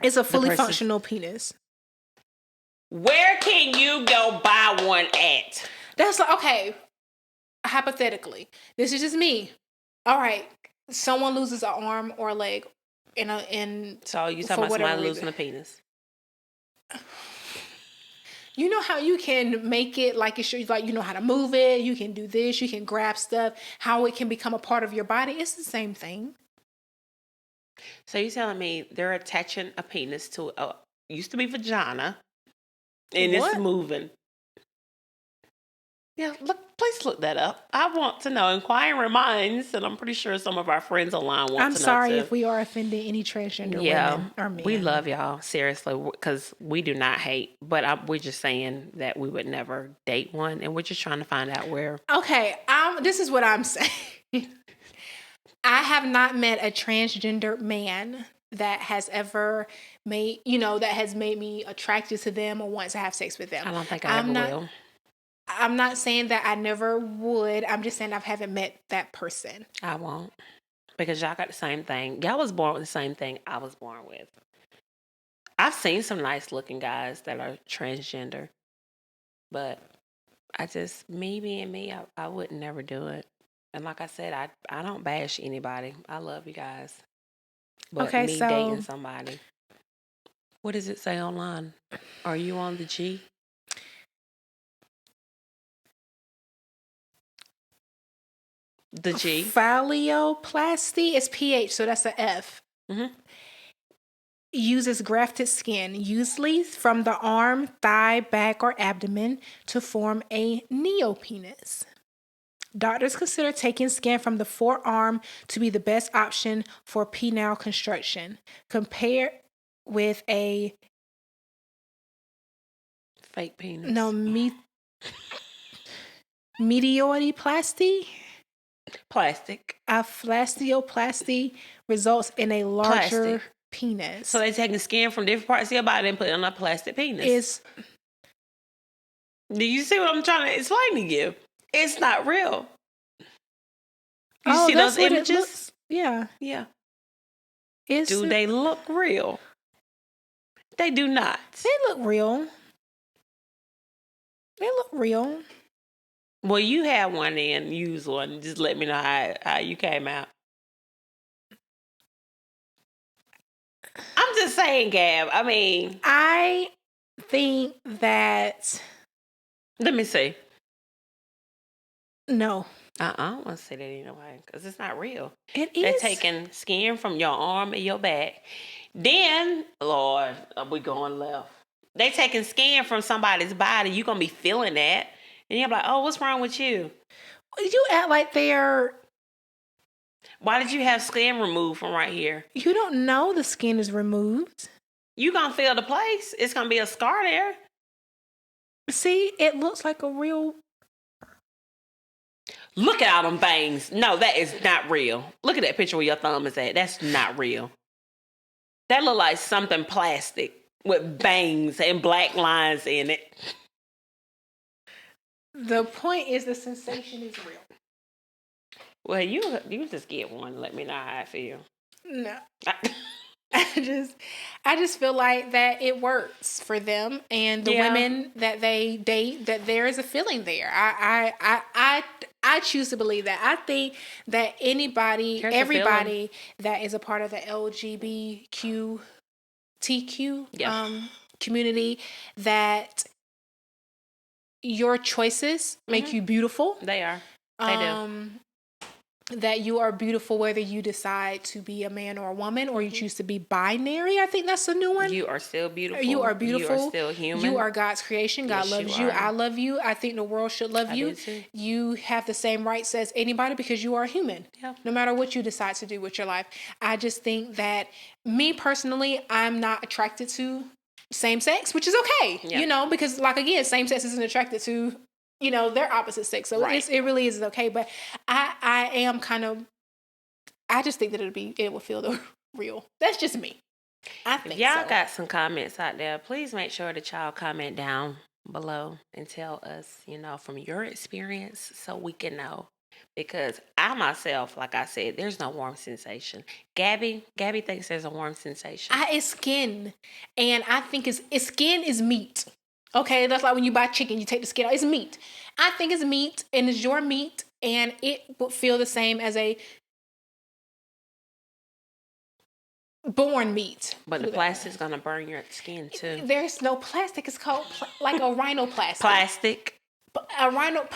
it's a fully functional penis. Where can you go buy one at? That's like, okay. Hypothetically, this is just me. All right, someone loses an arm or a leg so you talking about somebody losing a penis? You know how you can make it like it's like you know how to move it. You can do this. You can grab stuff. How it can become a part of your body. It's the same thing. So you're telling me they're attaching a penis to used to be vagina, and it's moving. Yeah, please look that up. I want to know. Inquiring minds, and I'm pretty sure some of our friends online want to know. I'm sorry if we are offending any transgender women or men. We love y'all, seriously, because we do not hate. But we're just saying that we would never date one, and we're just trying to find out where. Okay, this is what I'm saying. I have not met a transgender man that has ever made me attracted to them or want to have sex with them. I don't think I ever will. I'm not saying that I never would. I'm just saying I haven't met that person. I won't. Because y'all got the same thing. Y'all was born with the same thing I was born with. I've seen some nice looking guys that are transgender. But me being me, I would never do it. And like I said, I don't bash anybody. I love you guys. But dating somebody. What does it say online? Are you on the G? The G. Phalloplasty is PH, so that's a F. Mm-hmm. Uses grafted skin, usually from the arm, thigh, back, or abdomen, to form a neopenis. Doctors consider taking skin from the forearm to be the best option for penile construction, compared with a fake penis. No, medioidoplasty. Plastic. A fascioplasty results in a larger penis. So they're taking skin from different parts of your body and putting on a plastic penis. Do you see what I'm trying to explain to you? It's not real. You see those images? Yeah. Yeah. Do they look real? They do not. They look real. They look real. Well, you had one and used one. Just let me know how you came out. I'm just saying, Gab. I mean, I think that. Let me see. No. I don't want to say that anyway because it's not real. It is. They're taking skin from your arm and your back. Then, Lord, we going left. They taking skin from somebody's body. You're going to be feeling that. And you're like, oh, what's wrong with you? You act like they're... Why did you have skin removed from right here? You don't know the skin is removed. You gonna feel the place. It's gonna be a scar there. See, it looks like a real... Look at all them bangs. No, that is not real. Look at that picture where your thumb is at. That's not real. That look like something plastic with bangs and black lines in it. The point is the sensation is real. Well, you just get one and let me know how I feel. No. I just feel like that it works for them and the women that they date, that there is a feeling there. I choose to believe that. I think that everybody that is a part of the LGBTQ community, that your choices make you beautiful. They are. They do. That you are beautiful whether you decide to be a man or a woman or you choose to be binary. I think that's a new one. You are still beautiful. You are beautiful. You are still human. You are God's creation. God loves you. I love you. I think the world should love you. do too. You have the same rights as anybody because you are a human. Yeah. No matter what you decide to do with your life. I just think that me personally, I'm not attracted to same sex, which is okay. Yeah. Because like again, same sex isn't attracted to their opposite sex. So it really is okay. But I am I just think that it will feel real. That's just me. I think y'all got some comments out there. Please make sure that y'all comment down below and tell us, from your experience so we can know. Because I myself, like I said, there's no warm sensation. Gabby thinks there's a warm sensation. It's skin. And I think skin is meat. Okay, that's like when you buy chicken, you take the skin out. It's meat. I think it's meat, and it's your meat, and it would feel the same as a born meat. But the plastic's gonna burn your skin too. There's no plastic. It's called like a rhinoplastic. Plastic. A rhino.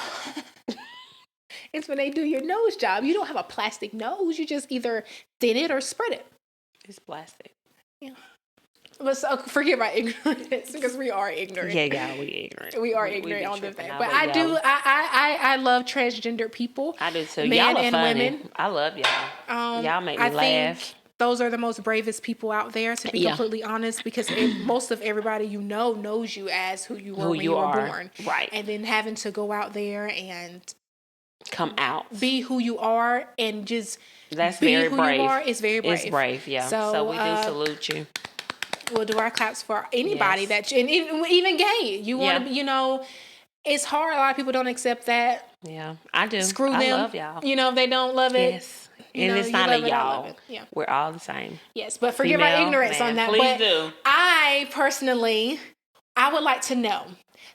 It's when they do your nose job. You don't have a plastic nose. You just either thin it or spread it. It's plastic. Yeah. But forgive my ignorance because we are ignorant. Yeah, we ignorant. We are ignorant on the thing. But I love transgender people. I do too. Men y'all are and funny. women. I love y'all. Y'all make me laugh. Think those are the most bravest people out there, to be completely honest, because most of everybody knows you as who you were when you were born. Right. And then having to go out there and come out. Be who you are and just That's be very who brave. you are is very brave. It's brave, yeah. So we do salute you. We'll do our claps for anybody and even gay. You want to, it's hard. A lot of people don't accept that. Yeah, I do. Screw I them. love y'all. If they don't love it. Yes. And it's not a y'all. Yeah. We're all the same. Yes, but forgive our ignorance on that. Please do. I personally, I would like to know.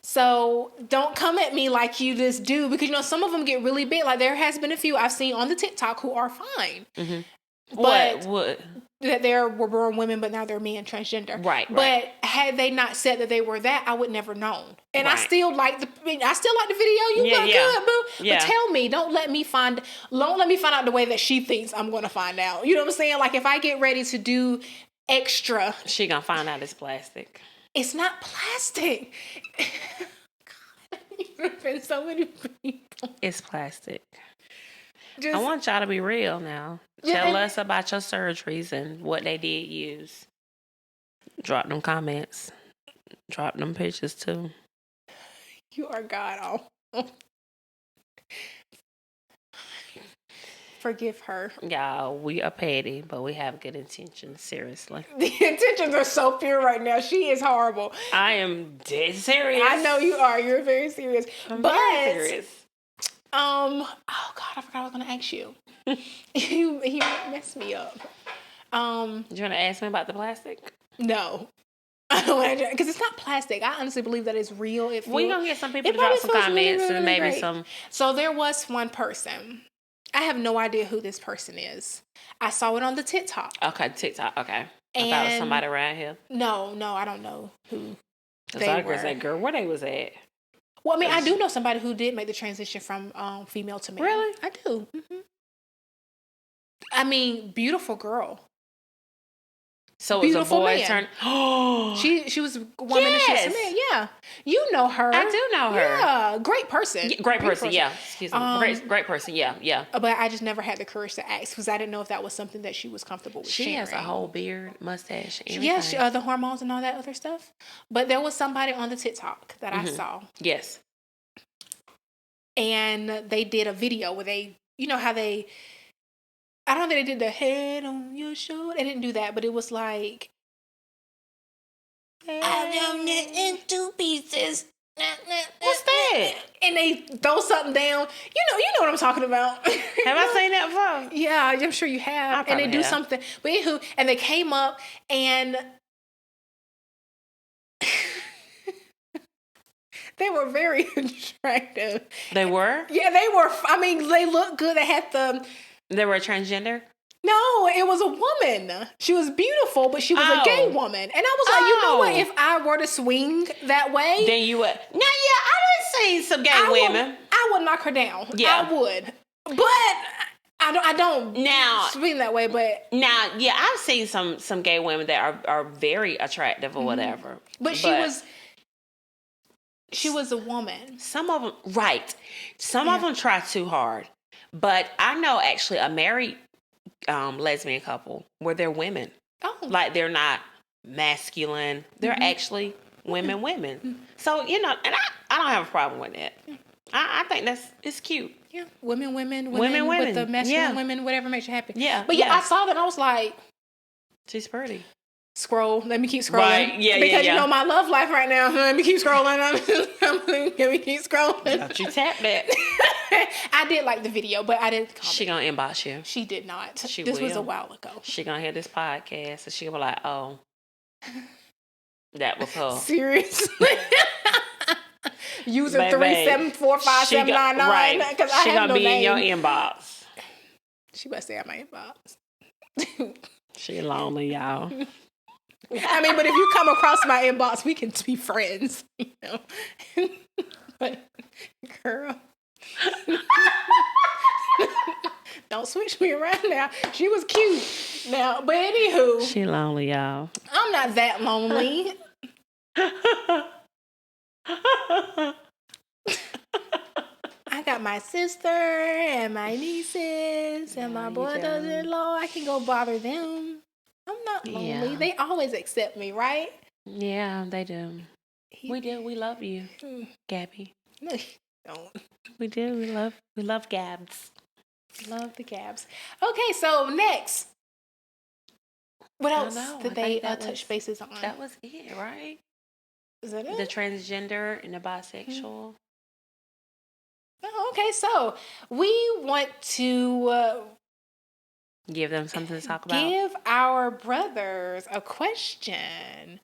So don't come at me like you just do, because some of them get really big. Like there has been a few I've seen on the TikTok who are fine. Mm-hmm. But what? That they were born women, but now they're men, transgender. Right. But had they not said that they were that, I would never known. And I still like the video. You look good, boo. Yeah. But tell me, don't let me find out the way that she thinks I'm going to find out. You know what I'm saying? Like if I get ready to do extra, she gonna find out it's plastic. It's not plastic. God, you've offended so many people. It's plastic. I want y'all to be real now. Tell us about your surgeries and what they did use. Drop them comments. Drop them pictures too. You are God. Forgive her. Y'all, we are petty, but we have good intentions. Seriously. The intentions are so pure right now. She is horrible. I am dead serious. I know you are. You're very serious. I'm very serious. Oh God, I forgot I was gonna ask you. You messed me up. You want to ask me about the plastic? No. I don't want to, because it's not plastic. I honestly believe that it's real. We're gonna get some people to drop some comments really, and maybe great. some. So there was one person. I have no idea who this person is. I saw it on the TikTok. Okay, TikTok. Okay. I thought it was somebody around here. No, I don't know who they were. That girl, where they was at? Well, I mean, I do know somebody who did make the transition from female to male. Really? I do. Mm-hmm. I mean, beautiful girl. So it was a beautiful boy man. turn. She was a woman and she was a man. Yeah, you know her. I do know her. Yeah, great person. Yeah, great person. Yeah, excuse me. Great person. Yeah. But I just never had the courage to ask because I didn't know if that was something that she was comfortable with sharing. She has a whole beard, mustache, everything. Yeah, the hormones and all that other stuff. But there was somebody on the TikTok that I saw. Yes. And they did a video where they, you know how they, I don't think they did the head on your shoulder. They didn't do that, but it was like, I'm in 2 pieces. What's that? And they throw something down. You know what I'm talking about. Have I seen that before? Yeah, I'm sure you have. And they do something. But anywho, and they came up and they were very attractive. They were? Yeah, they were. I mean, they looked good. They had the... They were transgender? No, it was a woman. She was beautiful, but she was a gay woman. And I was like, you know what? If I were to swing that way... Then you would... Now, yeah, I done seen some gay women. I would knock her down. Yeah. I would. But I don't now, swing that way, but... Now, yeah, I've seen some gay women that are very attractive or whatever. But she was a woman. Some of them... Right. Some of them try too hard. But I know actually a married... lesbian couple where they're women. Oh. Like they're not masculine. They're actually women. So, you know, and I don't have a problem with that. I think it's cute. Yeah. Women with the masculine women, whatever makes you happy. Yeah. But I saw that and I was like, she's pretty. Scroll. Let me keep scrolling. Right. Yeah. Because you know my love life right now. Let me keep scrolling. Let me keep scrolling. Don't you tap that. I did like the video, but I didn't comment. She gonna inbox you. She did not. This was a while ago. She gonna hear this podcast and she'll be like, oh, that was her. Seriously? User 3745799. Right. Because I she have gonna no be name. in your inbox. She must stay in my inbox. She lonely, y'all. I mean, but if you come across my inbox, we can be friends, you know. But, girl, don't switch me around now. She was cute now, but anywho, she lonely, y'all. I'm not that lonely. I got my sister and my nieces and my brothers-in-law. I can go bother them. I'm not lonely. Yeah. They always accept me, right? Yeah, they do. We do. We love you, Gabby. No, you don't. We do. We love Gabs. Love the Gabs. Okay, so next. What else did they touch bases on? That was it, right? Is that it? The transgender and the bisexual. Oh, okay. So we want to give them something to talk about. Give our brothers a question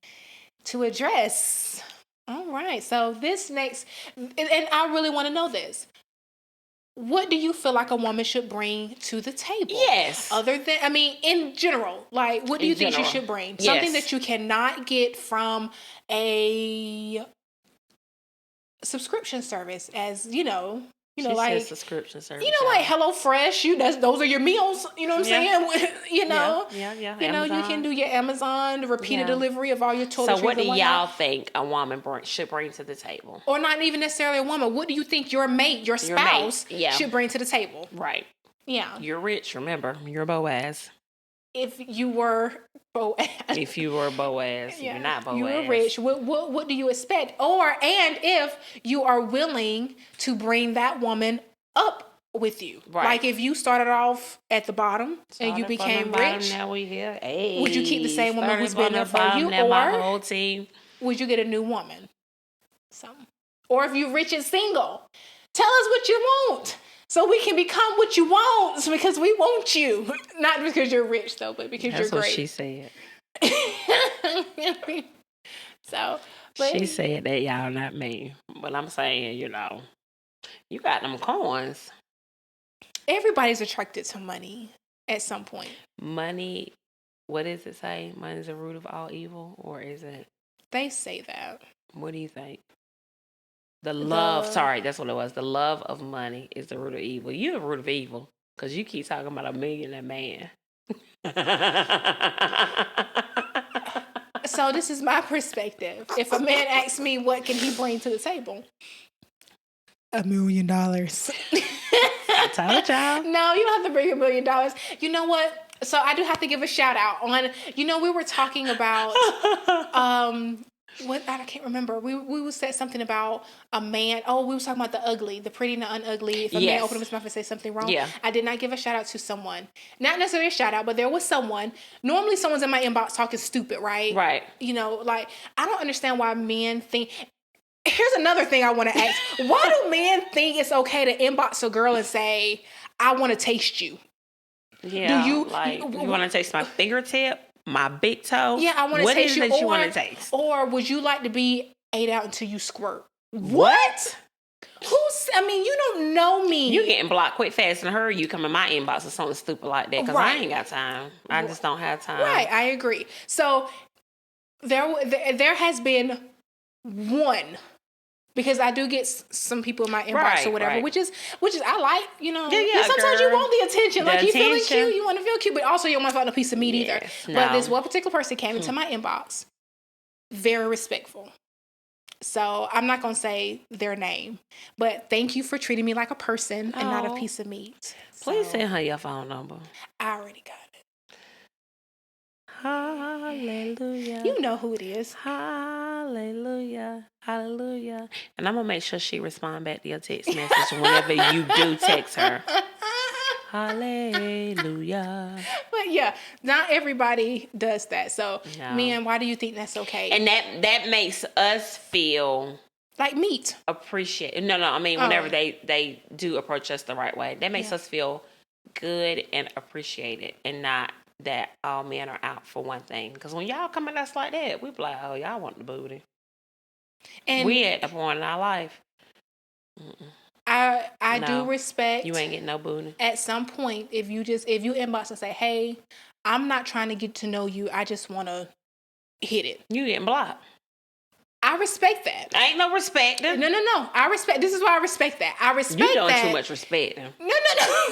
to address. All right. So this next, and I really want to know this. What do you feel like a woman should bring to the table? Yes. Other than, I mean, in general, like, what do you think she should bring? Yes. Something that you cannot get from a subscription service, as you know, like subscription service. You know, like HelloFresh. Those are your meals. You know what I'm saying? You know. Yeah. You know, you can do your Amazon, repeated delivery of all your toiletries. So, what do y'all think a woman should bring to the table? Or not even necessarily a woman. What do you think your mate, your spouse, should bring to the table? Right. Yeah. You're rich. Remember, you're Boaz. If you were Boaz. If you were Boaz, you're not Boaz. You were rich. What do you expect? And if you are willing to bring that woman up with you. Right. Like if you started off at the bottom and you became rich. Now we here. Hey, would you keep the same woman who's been there for you? Or my whole team. Would you get a new woman? Or if you're rich and single, tell us what you want. So we can become what you want, because we want you. Not because you're rich, though, but because you're great. That's what she said. She said that, y'all, not me. But I'm saying, you got them coins. Everybody's attracted to money at some point. Money, what does it say? Money is the root of all evil, or is it? They say that. What do you think? That's what it was. The love of money is the root of evil. You're the root of evil because you keep talking about a millionaire man. So this is my perspective. If a man asks me what can he bring to the table, $1 million. I told y'all. No, you don't have to bring $1 million. You know what? So I do have to give a shout out on. We were talking about what I can't remember. We said something about a man. Oh, we were talking about the ugly, the pretty and the unugly. If a man opened his mouth and say something wrong, I did not give a shout out to someone. Not necessarily a shout out, but there was someone. Normally, someone's in my inbox talking stupid, right? Right. Like I don't understand why men think. Here's another thing I want to ask. Why do men think it's okay to inbox a girl and say, I want to taste you? Yeah. You want to taste my fingertip, my big toe? Yeah, I want to taste you. What is it that you want to taste? Or would you like to be ate out until you squirt? What? You don't know me. You getting blocked quick, fast, and hurry. You come in my inbox with something stupid like that because I ain't got time. I just don't have time. Right, I agree. So there has been one. Because I do get some people in my inbox or whatever, which is I like, Yeah, sometimes you want the attention. Like, you feeling cute, you want to feel cute, but also you don't want to find a piece of meat either. No. But this one particular person came into my inbox, very respectful. So I'm not going to say their name, but thank you for treating me like a person and not a piece of meat. Please send her your phone number. I already got it. Hallelujah. You know who it is. Hallelujah. Hallelujah. And I'm going to make sure she respond back to your text message whenever you do text her. Hallelujah. But yeah, not everybody does that. So, men, why do you think that's okay? And that makes us feel like meat. Appreciate. No. I mean, whenever they do approach us the right way, that makes us feel good and appreciated, and not that all men are out for one thing. Because when y'all come at us like that, we be like, oh, y'all want the booty. And we at the point in our life. I do respect. You ain't getting no booty. At some point, if you inbox and say, hey, I'm not trying to get to know you, I just want to hit it. You getting blocked. I respect that. Ain't no respect. No. I respect. This is why I respect that. I respect that. You doing too much respect. No.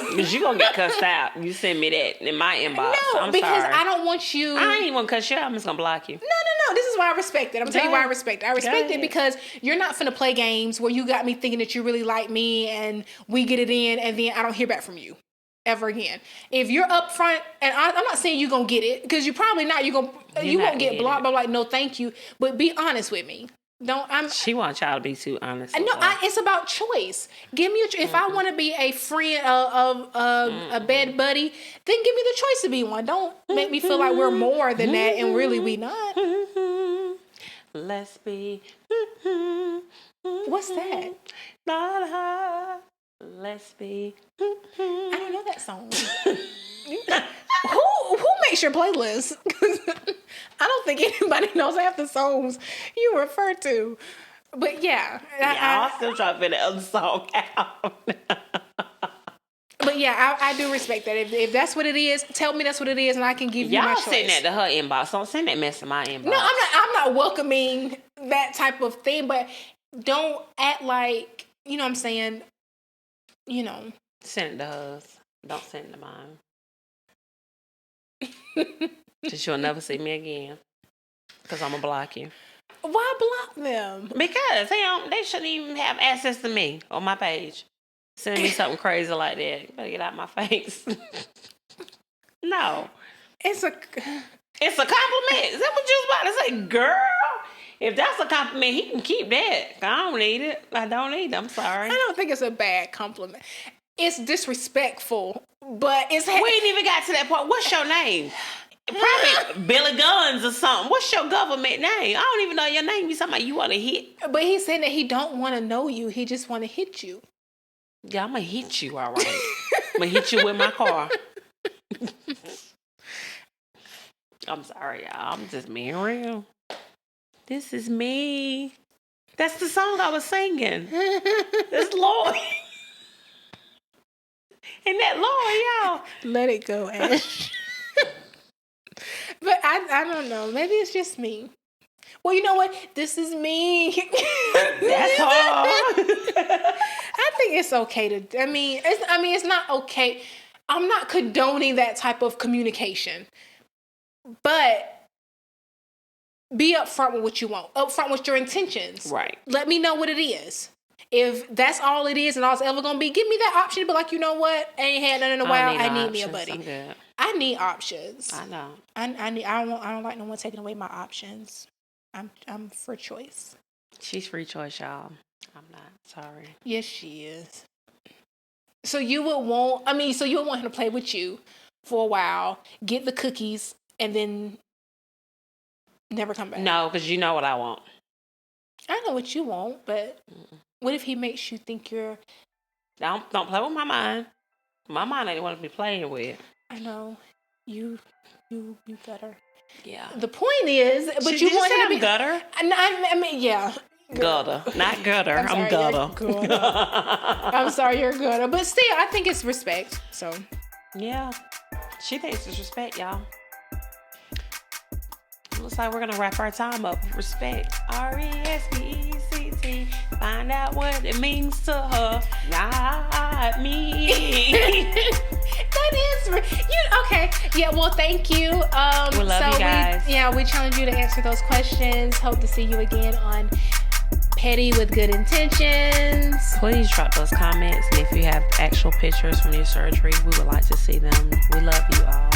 Because you going to get cussed out. You send me that in my inbox. No, because I don't want you. I ain't even going to cuss you out. I'm just going to block you. No. This is why I respect it. I'm going to tell you why I respect it. I respect it because you're not finna play games where you got me thinking that you really like me and we get it in and then I don't hear back from you ever again. If you're up front, and I'm not saying you're going to get it because you're probably not. You won't get blocked, but like, no, thank you. But be honest with me. She wants y'all to be too honest. No, it's about choice. Give me if I want to be a friend of a bed buddy, then give me the choice to be one. Don't make me feel like we're more than that, and really we not. Let's be. What's that? Let's be. I don't know that song. Who makes your playlist? I don't think anybody knows half the songs you refer to. But yeah. I'm still trying to figure the other song out. But yeah, I do respect that. If that's what it is, tell me that's what it is, and I can give you my choice. Y'all send that to her inbox. Don't send that mess to my inbox. No, I'm not welcoming that type of thing, but don't act like, you know what I'm saying, Send it to hers. Don't send it to mine. Because you'll never see me again. Because I'm going to block you. Why block them? Because they shouldn't even have access to me on my page. Sending me something crazy like that. You better get out of my face. No. It's a compliment. Is that what you was about to say? Girl, if that's a compliment, he can keep that. I don't need it. I'm sorry. I don't think it's a bad compliment. It's disrespectful, but it's... We ain't even got to that point. What's your name? Probably Billy Guns or something. What's your government name? I don't even know your name. You talking about you want to hit. But he's saying that he don't want to know you. He just want to hit you. Yeah, I'm going to hit you, all right. I'm going to hit you with my car. I'm sorry, y'all. I'm just being real. This is me. That's the song I was singing. It's Lord. And that Lord, y'all. Let it go, Ash. But I don't know. Maybe it's just me. Well, you know what? This is me. That's hard. I think it's okay to. It's not okay. I'm not condoning that type of communication. But be upfront with what you want. Upfront with your intentions. Right. Let me know what it is. If that's all it is and all it's ever gonna be, give me that option. But like, you know what? I ain't had none in a while. I need me a buddy. I'm good. I need options. I know. I don't like no one taking away my options. I'm for choice. She's free choice, y'all. I'm not. Sorry. Yes, she is. So you would want him to play with you for a while, get the cookies, and then never come back. No, because you know what I want. I know what you want, but what if he makes you think you're... Don't play with my mind. My mind ain't want to be playing with. I know. You gutter. Yeah. The point is, but you want him to be... gutter? I mean, yeah. Gutter. Not gutter. I'm gutter. I'm sorry, you're gutter. But still, I think it's respect. So... Yeah. She thinks it's respect, y'all. Looks like we're going to wrap our time up with respect. RESPECT. Find out what it means to her. Not me. That is... okay. Yeah, well, thank you. We love you guys. We challenge you to answer those questions. Hope to see you again on Petty with Good Intentions. Please drop those comments. And if you have actual pictures from your surgery, we would like to see them. We love you all.